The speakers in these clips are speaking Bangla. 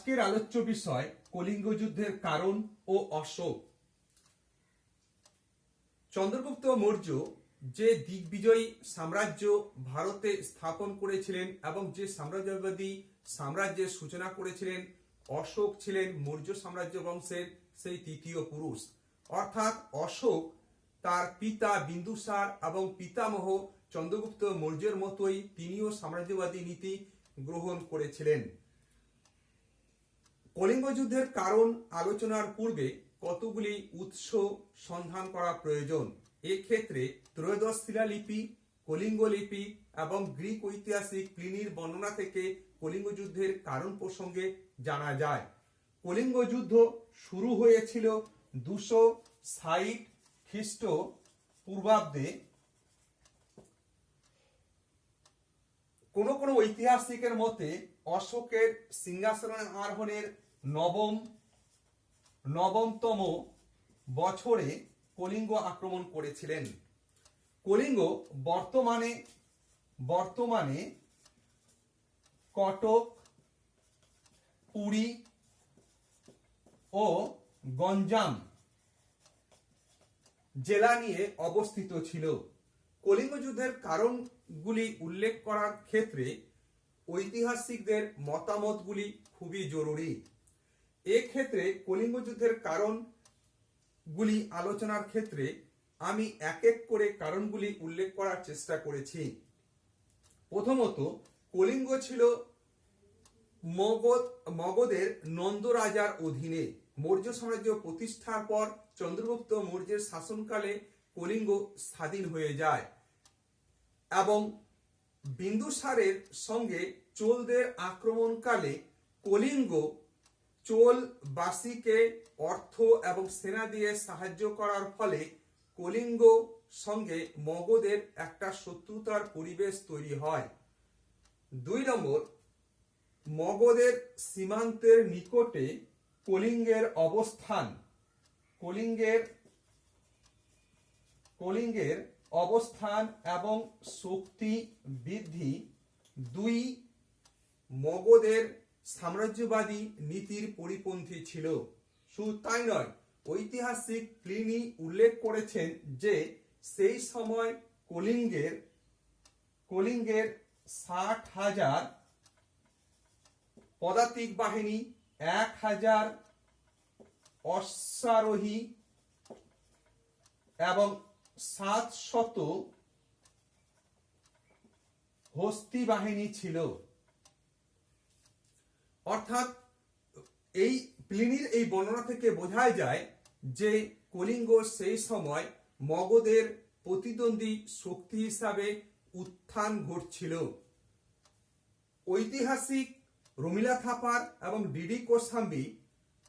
আজকের আলোচ্য বিষয় কলিঙ্গ যুদ্ধের কারণ ও অশোক। চন্দ্রগুপ্ত মৌর্য যে দিগ্বিজয়ী সাম্রাজ্য ভারতে স্থাপন করেছিলেন এবং যে সাম্রাজ্যবাদী সাম্রাজ্যের সূচনা করেছিলেন, অশোক ছিলেন মৌর্য সাম্রাজ্য বংশের সেই তৃতীয় পুরুষ। অর্থাৎ অশোক তার পিতা বিন্দুসার এবং পিতামহ চন্দ্রগুপ্ত মৌর্যের মতোই তিনিও সাম্রাজ্যবাদী নীতি গ্রহণ করেছিলেন। কলিঙ্গ যুদ্ধের কারণ আলোচনার পূর্বে কতগুলি উৎস সন্ধান করা প্রয়োজন। এক্ষেত্রে ত্রয়োদশ শিলালিপি, কলিঙ্গ লিপি এবং গ্রিক ঐতিহাসিক প্লিনির বর্ণনা থেকে কলিঙ্গ যুদ্ধের কারণ প্রসঙ্গে জানা যায়। কলিঙ্গ যুদ্ধ শুরু হয়েছিল 260 খ্রিস্টপূর্বাব্দে। কোন কোন ঐতিহাসিকের মতে অশোকের সিংহাসনে আরোহণের নবমতম বছরে কলিঙ্গ আক্রমণ করেছিলেন। কলিঙ্গ বর্তমানে কটক, পুরী ও গঞ্জাম জেলা নিয়ে অবস্থিত ছিল। কলিঙ্গ যুদ্ধের কারণগুলি উল্লেখ করার ক্ষেত্রে ঐতিহাসিকদের মতামতগুলি খুবই জরুরি। এক্ষেত্রে কলিঙ্গ যুদ্ধের কারণগুলি আলোচনার ক্ষেত্রে আমি এক এক করে কারণগুলি উল্লেখ করার চেষ্টা করেছি। প্রথমত, কলিঙ্গ ছিল মগধের নন্দ রাজার অধীনে। মৌর্য সাম্রাজ্য প্রতিষ্ঠার পর চন্দ্রগুপ্ত মৌর্যের শাসনকালে কলিঙ্গ স্বাধীন হয়ে যায় এবং বিন্দুসারের সঙ্গে চোলদের আক্রমণকালে কলিঙ্গ চোলবাসীকে অর্থ এবং সেনা দিয়ে সাহায্য করার ফলে কলিঙ্গ সঙ্গে মগধের একটা শত্রুতার পরিবেশ তৈরি হয়। 2 নম্বর, মগধের সীমান্তের নিকটে কলিঙ্গের অবস্থান এবং শক্তি বৃদ্ধি 2 মগধের সাম্রাজ্যবাদী নীতির পরিপন্থী ছিল। শুধু তাই নয়, ঐতিহাসিক প্লিনি উল্লেখ করেছেন যে সেই সময় কলিঙ্গের 60,000 পদাতিক বাহিনী, 1,000 অশ্বারোহী এবং 700 হস্তি বাহিনী ছিল। অর্থাৎ এই প্লিনির এই বর্ণনা থেকে বোঝা যায় যে কলিঙ্গ সেই সময় মগধের প্রতিদ্বন্দ্বী শক্তি হিসাবে উত্থান ঘটছিল। ঐতিহাসিক রমিলা থাপার এবং ডিডি কোসাম্বি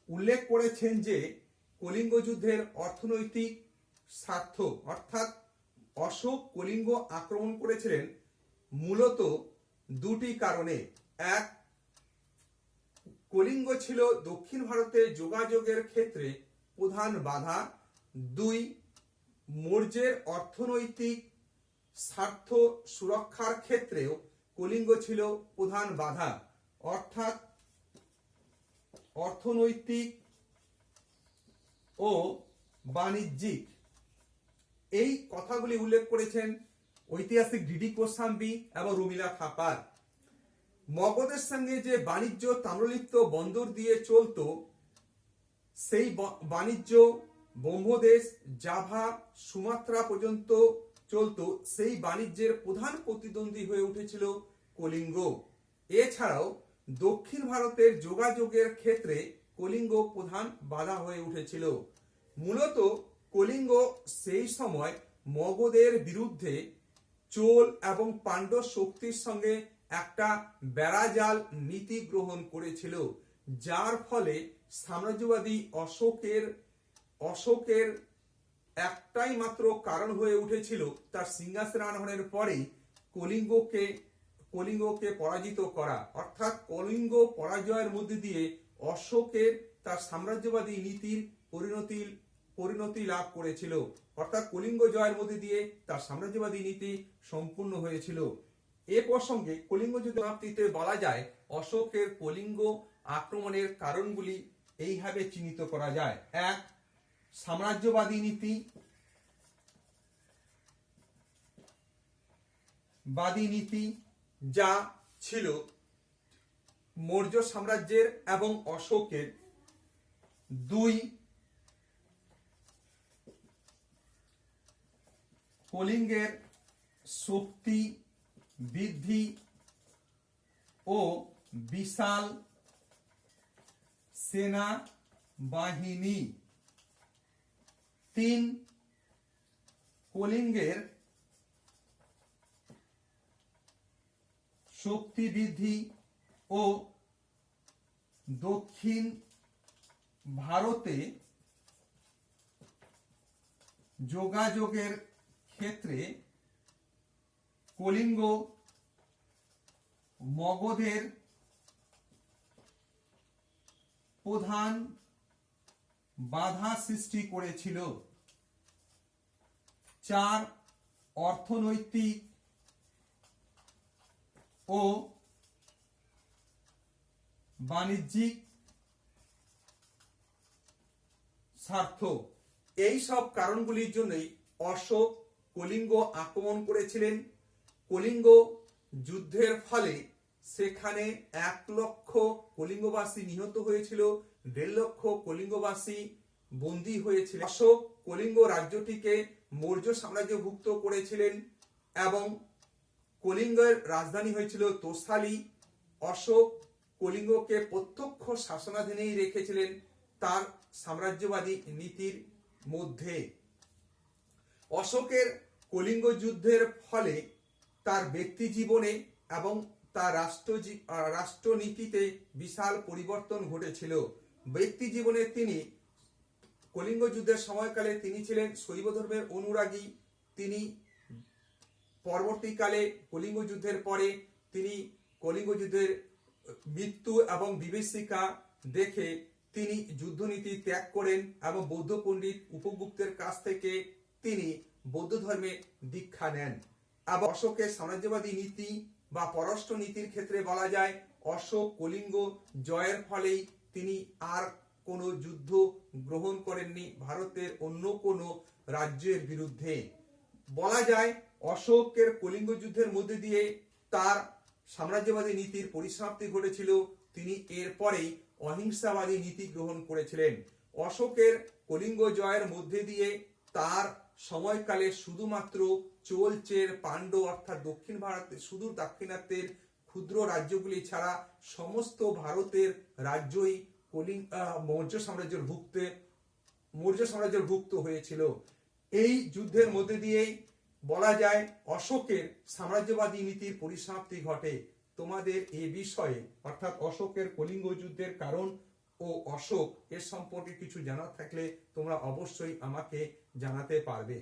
উল্লেখ করেছেন যে কলিঙ্গ যুদ্ধের অর্থনৈতিক স্বার্থ, অর্থাৎ অশোক কলিঙ্গ আক্রমণ করেছিলেন মূলত 2টি কারণে। 1, কলিঙ্গ ছিল দক্ষিণ ভারতে যোগাযোগের ক্ষেত্রে প্রধান বাধা। 2, মৌর্যের অর্থনৈতিক স্বার্থ সুরক্ষার ক্ষেত্রেও কলিঙ্গ ছিল প্রধান বাধা। অর্থাৎ অর্থনৈতিক ও বাণিজ্যিক এই কথাগুলি উল্লেখ করেছেন ঐতিহাসিক ডিডি কোসাম্বি এবং রমিলা থাপার। মগধের সঙ্গে যে বাণিজ্য তাম্রলিপ্ত বন্দর দিয়ে চলতো, সেই বাণিজ্য ব্রহ্মদেশ, জাভা, সুমাত্রা পর্যন্ত চলতো। সেই বাণিজ্যের প্রধান প্রতিদ্বন্দ্বী হয়ে উঠেছিল কলিঙ্গ। এছাড়াও দক্ষিণ ভারতের যোগাযোগের ক্ষেত্রে কলিঙ্গ প্রধান বাধা হয়ে উঠেছিল। মূলত কলিঙ্গ সেই সময় মগধের বিরুদ্ধে চোল এবং পাণ্ডব শক্তির সঙ্গে একটা বেড়াজাল নীতি গ্রহণ করেছিল, যার ফলে সাম্রাজ্যবাদী অশোকের একটাই মাত্র কারণ হয়ে উঠেছিল তার সিংহাসন আরোহণের পরেই কলিঙ্গকে পরাজিত করা। অর্থাৎ কলিঙ্গ পরাজয়ের মধ্যে দিয়ে অশোকের তার সাম্রাজ্যবাদী নীতির পরিণতি লাভ করেছিল। অর্থাৎ কলিঙ্গ জয়ের মধ্যে দিয়ে তার সাম্রাজ্যবাদী নীতি সম্পূর্ণ হয়েছিল। এ প্রসঙ্গে কলিঙ্গ যুদ্ধ সমাপ্তিতে বলা যায় অশোকের কলিঙ্গ আক্রমণের কারণগুলি এইভাবে চিহ্নিত করা যায়। এক, সাম্রাজ্যবাদী নীতি, যা ছিল মৌর্য সাম্রাজ্যের এবং অশোকের। দুই, কলিঙ্গের শক্তি বৃদ্ধি ও বিশাল সেনা বাহিনী। তিন, কলিঙ্গের শক্তি বৃদ্ধি ও দক্ষিণ ভারতে যোগাযোগের ক্ষেত্রে কলিঙ্গ মগধের প্রধান বাধা সৃষ্টি করেছিল। চার, অর্থনৈতিক ও বাণিজ্যিক স্বার্থ। এই সব কারণগুলির জন্যই অশোক কলিঙ্গ আক্রমণ করেছিলেন। কলিঙ্গ যুদ্ধের ফলে সেখানে 1 লক্ষ কলিঙ্গবাসী নিহত হয়েছিল, 1.5 লক্ষ কলিঙ্গবাসী বন্দী হয়েছিল। অশোক কলিঙ্গ রাজ্যটিকে মৌর্য সাম্রাজ্যভুক্ত করেছিলেন এবং কলিঙ্গের রাজধানী হয়েছিল তোষালি। অশোক কলিঙ্গকে প্রত্যক্ষ শাসনাধীনেই রেখেছিলেন তার সাম্রাজ্যবাদী নীতির মধ্যে। অশোকের কলিঙ্গ যুদ্ধের ফলে তার ব্যক্তি জীবনে এবং তার রাষ্ট্রনীতিতে বিশাল পরিবর্তন ঘটেছিল। ব্যক্তি জীবনে তিনি কলিঙ্গ যুদ্ধের সময়কালে তিনি ছিলেন শৈব ধর্মের অনুরাগী। তিনি পরবর্তীকালে কলিঙ্গ যুদ্ধের পরে তিনি কলিঙ্গ যুদ্ধের মৃত্যু এবং বিভীষিকা দেখে তিনি যুদ্ধনীতি ত্যাগ করেন এবং বৌদ্ধ পণ্ডিত উপগুপ্তের কাছ থেকে তিনি বৌদ্ধ ধর্মে দীক্ষা নেন। এবং অশোকের সাম্রাজ্যবাদী নীতি বা পররাষ্ট্র নীতির ক্ষেত্রে বলা যায় অশোক কলিঙ্গ জয়ের ফলেই তিনি আর কোনো যুদ্ধ গ্রহণ করেননি ভারতের অন্য কোনো রাজ্যের বিরুদ্ধে। বলা যায় অশোকের কলিঙ্গ যুদ্ধের মধ্যে দিয়ে তার সাম্রাজ্যবাদী নীতির পরিসমাপ্তি ঘটেছিল। তিনি এরপরেই অহিংসাবাদী নীতি গ্রহণ করেছিলেন। অশোকের কলিঙ্গ জয়ের মধ্যে দিয়ে তার সময়কালে শুধুমাত্র চোল, চের, পাণ্ড্য অর্থাৎ দক্ষিণ ভারতের সুদূর দাক্ষিণাত্যের ক্ষুদ্র রাজ্যগুলি ছাড়া সমস্ত ভারতের রাজ্যই মৌর্য সাম্রাজ্যের ভুক্ত হয়েছিল। এই যুদ্ধের মধ্যে দিয়েই বলা যায় অশোকের সাম্রাজ্যবাদী নীতির পরিসমাপ্তি ঘটে। তোমাদের এ বিষয়ে অর্থাৎ অশোকের কলিঙ্গ যুদ্ধের কারণ ও অশোক এর সম্পর্কে কিছু জানার থাকলে তোমরা অবশ্যই আমাকে জানাতে পারবে।